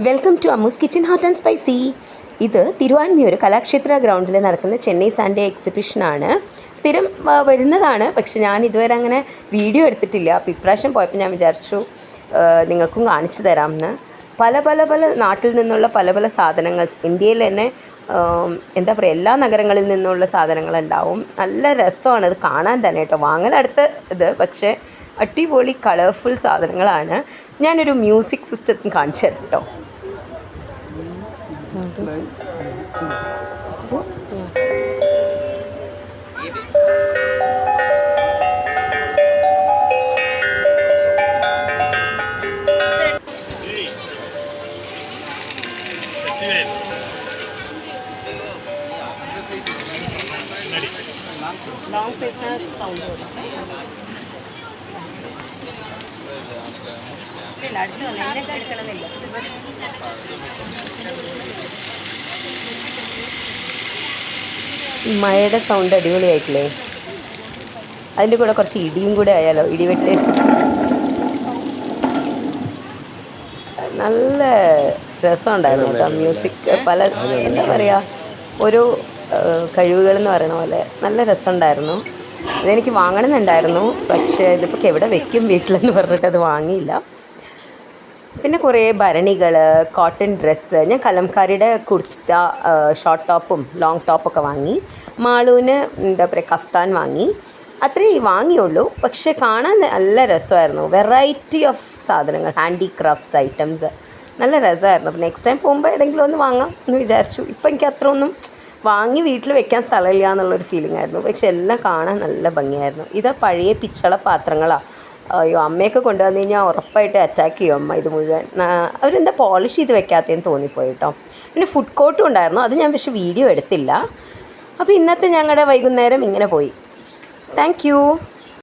Welcome to Ammu's kitchen hot and spicy. ഇത് തിരുവാൻമിയൂർ കലാക്ഷേത്ര ഗ്രൗണ്ടിൽ നടക്കുന്ന ചെന്നൈ സാൻഡേ എക്സിബിഷനാണ്. സ്ഥിരം വരുന്നതാണ്, പക്ഷെ ഞാൻ ഇതുവരെ അങ്ങനെ വീഡിയോ എടുത്തിട്ടില്ല. അപ്പോൾ ഇപ്രാവശ്യം പോയപ്പോൾ ഞാൻ വിചാരിച്ചു നിങ്ങൾക്കും കാണിച്ചു തരാമെന്ന്. പല പല പല നാട്ടിൽ നിന്നുള്ള പല പല സാധനങ്ങൾ, ഇന്ത്യയിൽ തന്നെ എന്താ പറയുക, എല്ലാ നഗരങ്ങളിൽ നിന്നുള്ള സാധനങ്ങളുണ്ടാവും. നല്ല രസമാണ് അത് കാണാൻ തന്നെ കേട്ടോ. വാങ്ങലടുത്ത ഇത്, പക്ഷേ അടിപൊളി കളർഫുൾ സാധനങ്ങളാണ്. ഞാനൊരു മ്യൂസിക് സിസ്റ്റം കാണിച്ചു തരാം കേട്ടോ. Long face na sound ho raha hai. Ye laddu nenne kadkanamilla. മഴയുടെ സൗണ്ട് അടിപൊളിയായിട്ടില്ലേ? അതിൻ്റെ കൂടെ കുറച്ച് ഇടിയും കൂടെ ആയാലോ, ഇടിവെട്ട്. നല്ല രസമുണ്ടായിരുന്നു കേട്ടോ മ്യൂസിക്. പല എന്താ പറയുക, ഓരോ കഴിവുകളെന്ന് പറയണ പോലെ നല്ല രസമുണ്ടായിരുന്നു. ഇതെനിക്ക് വാങ്ങണമെന്നുണ്ടായിരുന്നു, പക്ഷേ ഇതിപ്പോൾ എവിടെ വെക്കും വീട്ടിലെന്ന് പറഞ്ഞിട്ട് അത് വാങ്ങിയില്ല. പിന്നെ കുറേ ഭരണികൾ, കോട്ടൺ ഡ്രസ്സ്. ഞാൻ കലംകാരിയുടെ കുർത്ത, ഷോർട്ട് ടോപ്പും ലോങ് ടോപ്പൊക്കെ വാങ്ങി. മാളൂന് എന്താ പറയുക, കഫ്താൻ വാങ്ങി. അത്രേ വാങ്ങിയുള്ളൂ, പക്ഷേ കാണാൻ നല്ല രസമായിരുന്നു. വെറൈറ്റി ഓഫ് സാധനങ്ങൾ, ഹാൻഡിക്രാഫ്റ്റ്സ് ഐറ്റംസ്, നല്ല രസമായിരുന്നു. അപ്പോൾ നെക്സ്റ്റ് ടൈം പോകുമ്പോൾ ഏതെങ്കിലും ഒന്ന് വാങ്ങാം എന്ന് വിചാരിച്ചു. ഇപ്പം എനിക്ക് അത്ര ഒന്നും വാങ്ങി വീട്ടിൽ വെക്കാൻ സ്ഥലമില്ല എന്നുള്ളൊരു ഫീലിംഗ് ആയിരുന്നു, പക്ഷെ എല്ലാം കാണാൻ നല്ല ഭംഗിയായിരുന്നു. ഇത് പഴയ പിച്ചള പാത്രങ്ങളാണ്. അയ്യോ, അമ്മയൊക്കെ കൊണ്ടുവന്ന് കഴിഞ്ഞാൽ ഉറപ്പായിട്ട് അറ്റാക്ക് ചെയ്യും അമ്മ ഇത് മുഴുവൻ. അവരെന്താ പോളിഷ് ചെയ്ത് വെക്കാത്തതെന്ന് തോന്നിപ്പോയി കേട്ടോ. പിന്നെ ഫുഡ് കോർട്ടും ഉണ്ടായിരുന്നു, അത് ഞാൻ പക്ഷേ വീഡിയോ എടുത്തില്ല. അപ്പോൾ ഇന്നത്തെ ഞങ്ങളുടെ വൈകുന്നേരം ഇങ്ങനെ പോയി. Thank you.